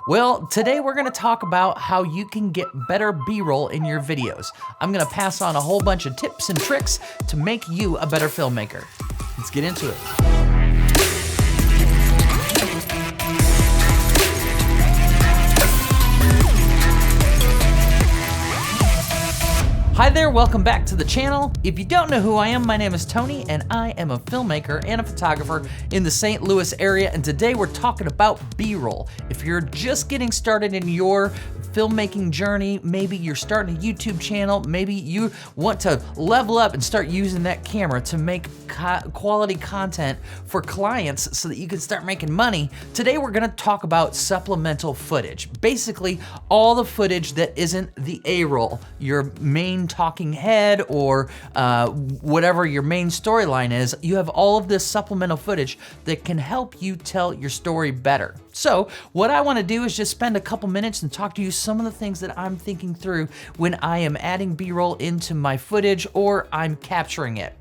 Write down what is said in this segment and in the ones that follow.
Well, today we're gonna talk about how you can get better B-roll in your videos. I'm gonna pass on a whole bunch of tips and tricks to make you a better filmmaker. Let's get into it. Hi there, welcome back to the channel. If you don't know who I am, my name is Tony and I am a filmmaker and a photographer in the St. Louis area, and today we're talking about B-roll. If you're just getting started in your filmmaking journey, maybe you're starting a YouTube channel, maybe you want to level up and start using that camera to make quality content for clients so that you can start making money, today we're gonna talk about supplemental footage. Basically, all the footage that isn't the A-roll, your main talking head or whatever your main storyline is. You have all of this supplemental footage that can help you tell your story better. So what I want to do is just spend a couple minutes and talk to you some of the things that I'm thinking through when I am adding B-roll into my footage or I'm capturing it.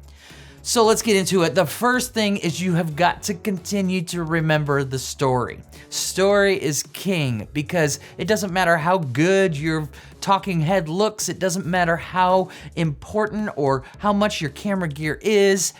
So let's get into it. The first thing is you have got to continue to remember the story. Story is king because it doesn't matter how good your talking head looks, it doesn't matter how important or how much your camera gear is.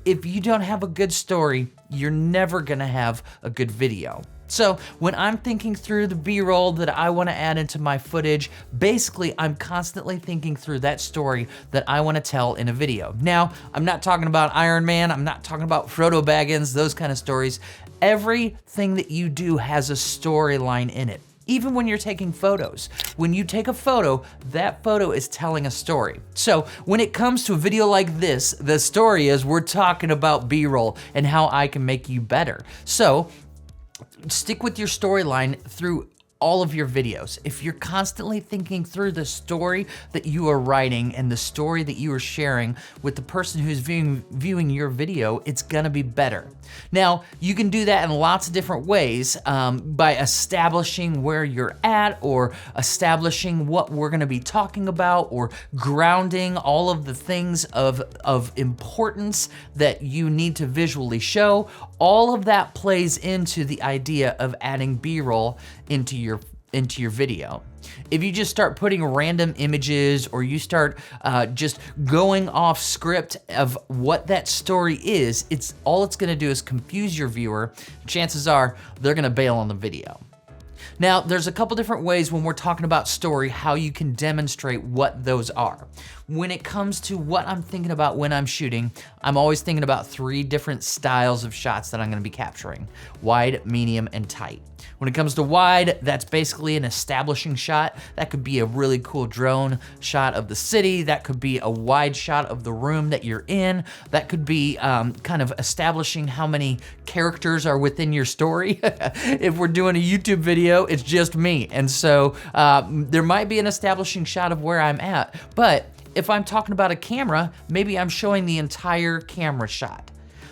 If you don't have a good story, you're never gonna have a good video. So when I'm thinking through the B-roll that I want to add into my footage, basically I'm constantly thinking through that story that I want to tell in a video. Now, I'm not talking about Iron Man, I'm not talking about Frodo Baggins, those kind of stories. Everything that you do has a storyline in it. Even when you're taking photos. When you take a photo, that photo is telling a story. So when it comes to a video like this, the story is we're talking about B-roll and how I can make you better. So stick with your storyline through all of your videos. If you're constantly thinking through the story that you are writing and the story that you are sharing with the person who's viewing your video, it's gonna be better. Now, you can do that in lots of different ways by establishing where you're at or establishing what we're gonna be talking about or grounding all of the things of importance that you need to visually show. All of that plays into the idea of adding B-roll into your video. If you just start putting random images or you start just going off script of what that story is, all it's gonna do is confuse your viewer. Chances are they're gonna bail on the video. Now, there's a couple different ways when we're talking about story, how you can demonstrate what those are. When it comes to what I'm thinking about when I'm shooting, I'm always thinking about 3 different styles of shots that I'm gonna be capturing: wide, medium, and tight. When it comes to wide, that's basically an establishing shot. That could be a really cool drone shot of the city. That could be a wide shot of the room that you're in. That could be kind of establishing how many characters are within your story. If we're doing a YouTube video, it's just me. And so there might be an establishing shot of where I'm at, but if I'm talking about a camera, maybe I'm showing the entire camera shot.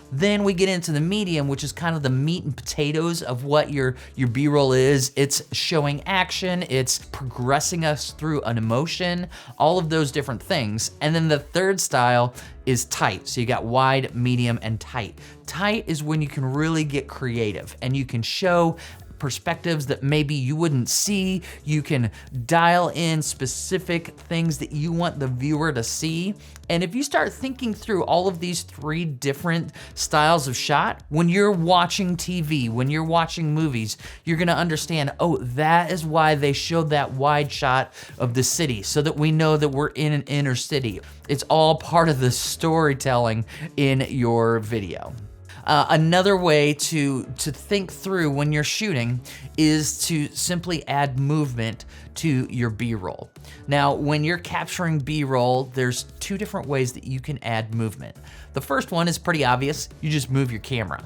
Then we get into the medium, which is kind of the meat and potatoes of what your B-roll is. It's showing action, it's progressing us through an emotion, all of those different things. And then the third style is tight. So you got wide, medium, and tight. Tight is when you can really get creative and you can show perspectives that maybe you wouldn't see. You can dial in specific things that you want the viewer to see. And if you start thinking through all of these 3 different styles of shot, when you're watching TV, when you're watching movies, you're gonna understand, oh, that is why they showed that wide shot of the city, so that we know that we're in an inner city. It's all part of the storytelling in your video. Another way to think through when you're shooting is to simply add movement to your B-roll. Now, when you're capturing B-roll, there's 2 different ways that you can add movement. The first one is pretty obvious. You just move your camera.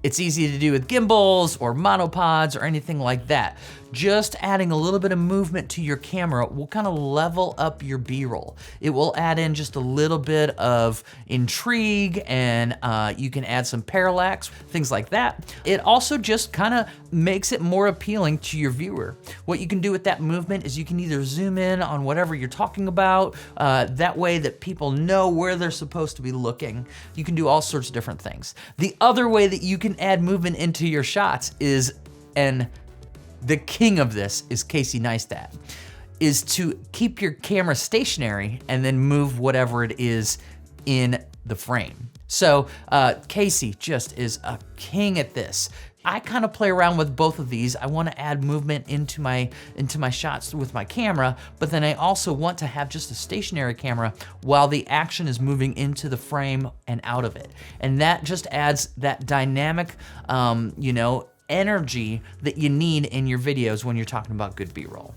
It's easy to do with gimbals or monopods or anything like that. Just adding a little bit of movement to your camera will kind of level up your B-roll. It will add in just a little bit of intrigue and you can add some parallax, things like that. It also just kind of makes it more appealing to your viewer. What you can do with that movement is you can either zoom in on whatever you're talking about, that way that people know where they're supposed to be looking. You can do all sorts of different things. The other way that you can add movement into your shots is an the king of this is Casey Neistat, is to keep your camera stationary and then move whatever it is in the frame. So Casey just is a king at this. I kind of play around with both of these. I want to add movement into my shots with my camera, but then I also want to have just a stationary camera while the action is moving into the frame and out of it. And that just adds that dynamic, you know, energy that you need in your videos when you're talking about good B-roll.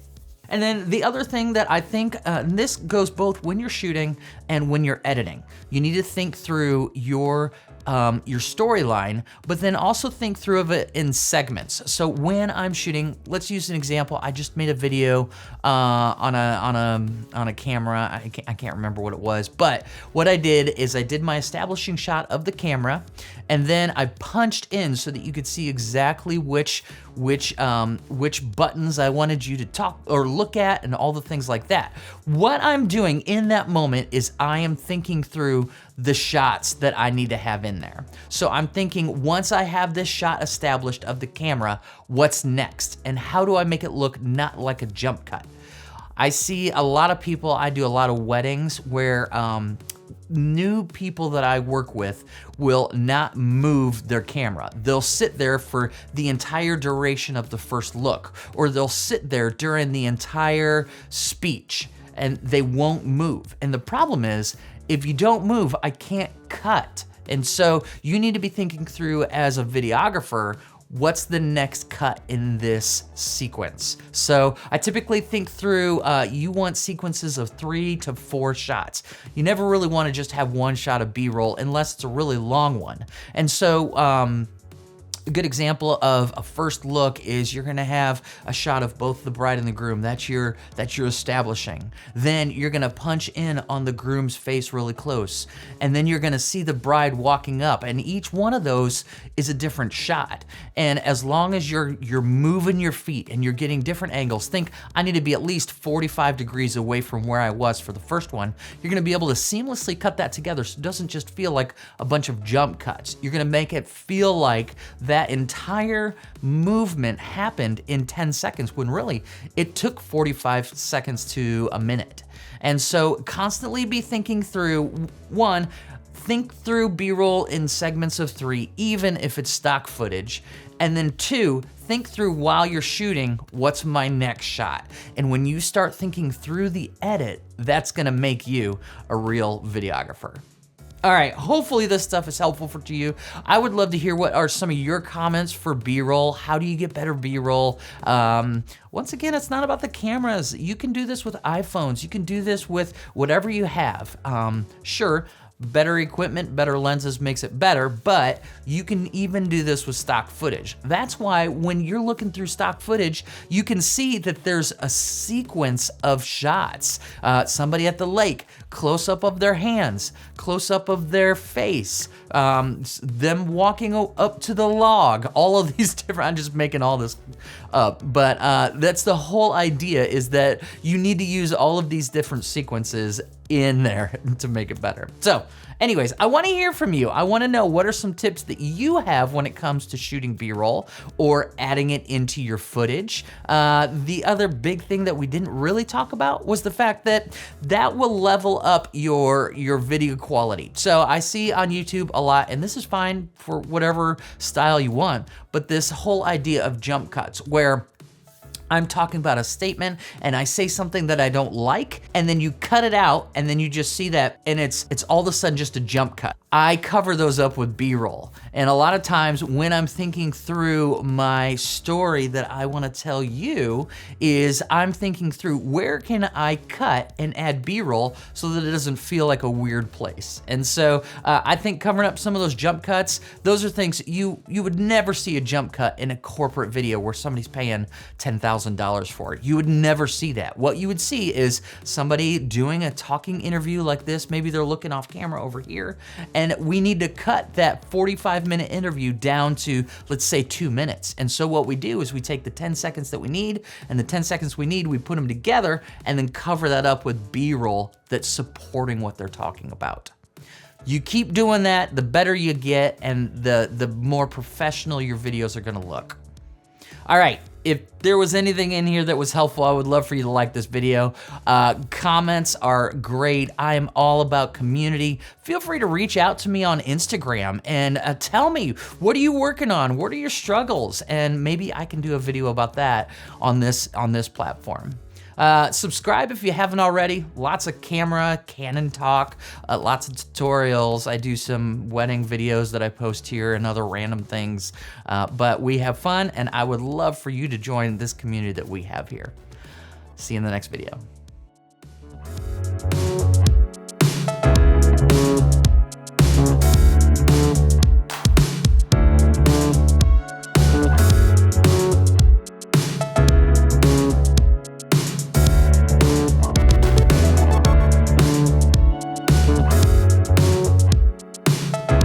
And then the other thing that I think, and this goes both when you're shooting and when you're editing, you need to think through your storyline, but then also think through of it in segments. So when I'm shooting, let's use an example. I just made a video on a camera. I can't remember what it was, but what I did is I did my establishing shot of the camera, and then I punched in so that you could see exactly which buttons I wanted you to talk or look at and all the things like that. What I'm doing in that moment is I am thinking through the shots that I need to have in there. So I'm thinking, once I have this shot established of the camera, what's next? And how do I make it look not like a jump cut? I see a lot of people, I do a lot of weddings where new people that I work with will not move their camera. They'll sit there for the entire duration of the first look, or they'll sit there during the entire speech and they won't move. And the problem is, if you don't move, I can't cut. And so you need to be thinking through as a videographer, what's the next cut in this sequence? So I typically think through, you want sequences of 3 to 4 shots. You never really want to just have one shot of B-roll unless it's a really long one. And so, a good example of a first look is you're gonna have a shot of both the bride and the groom. That's your establishing. Then you're gonna punch in on the groom's face really close. And then you're gonna see the bride walking up, and each one of those is a different shot. And as long as you're moving your feet and you're getting different angles, think I need to be at least 45 degrees away from where I was for the first one. You're gonna be able to seamlessly cut that together so it doesn't just feel like a bunch of jump cuts. You're gonna make it feel like that entire movement happened in 10 seconds when really it took 45 seconds to a minute. And so constantly be thinking through, one, think through B-roll in segments of 3, even if it's stock footage. And then 2, think through while you're shooting, what's my next shot? And when you start thinking through the edit, that's gonna make you a real videographer. All right, hopefully this stuff is helpful to you. I would love to hear what are some of your comments for B-roll. How do you get better B-roll? Once again, it's not about the cameras. You can do this with iPhones. You can do this with whatever you have. Sure, better equipment, better lenses makes it better, but you can even do this with stock footage. That's why when you're looking through stock footage, you can see that there's a sequence of shots. Somebody at the lake, close up of their hands, close up of their face, them walking up to the log, all of these different, I'm just making all this up, but that's the whole idea, is that you need to use all of these different sequences in there to make it better. So anyways, I wanna hear from you. I wanna know what are some tips that you have when it comes to shooting B-roll or adding it into your footage. The other big thing that we didn't really talk about was the fact that that will level up your video quality. So I see on YouTube a lot, and this is fine for whatever style you want, but this whole idea of jump cuts where I'm talking about a statement and I say something that I don't like, and then you cut it out and then you just see that and it's all of a sudden just a jump cut. I cover those up with B-roll. And a lot of times when I'm thinking through my story that I wanna tell you is I'm thinking through where can I cut and add B-roll so that it doesn't feel like a weird place. And so I think covering up some of those jump cuts, those are things you would never see a jump cut in a corporate video where somebody's paying $10,000 for it. You would never see that. What you would see is somebody doing a talking interview like this, maybe they're looking off camera over here, and we need to cut that 45-minute interview down to, let's say, 2 minutes. And so what we do is we take the 10 seconds that we need and the 10 seconds we need, we put them together and then cover that up with B-roll that's supporting what they're talking about. You keep doing that, the better you get and the more professional your videos are gonna look. All right, if there was anything in here that was helpful, I would love for you to like this video. Comments are great. I am all about community. Feel free to reach out to me on Instagram and tell me, what are you working on? What are your struggles? And maybe I can do a video about that on this platform. Subscribe if you haven't already. Lots of Canon talk, lots of tutorials. I do some wedding videos that I post here and other random things. But we have fun, and I would love for you to join this community that we have here. See you in the next video.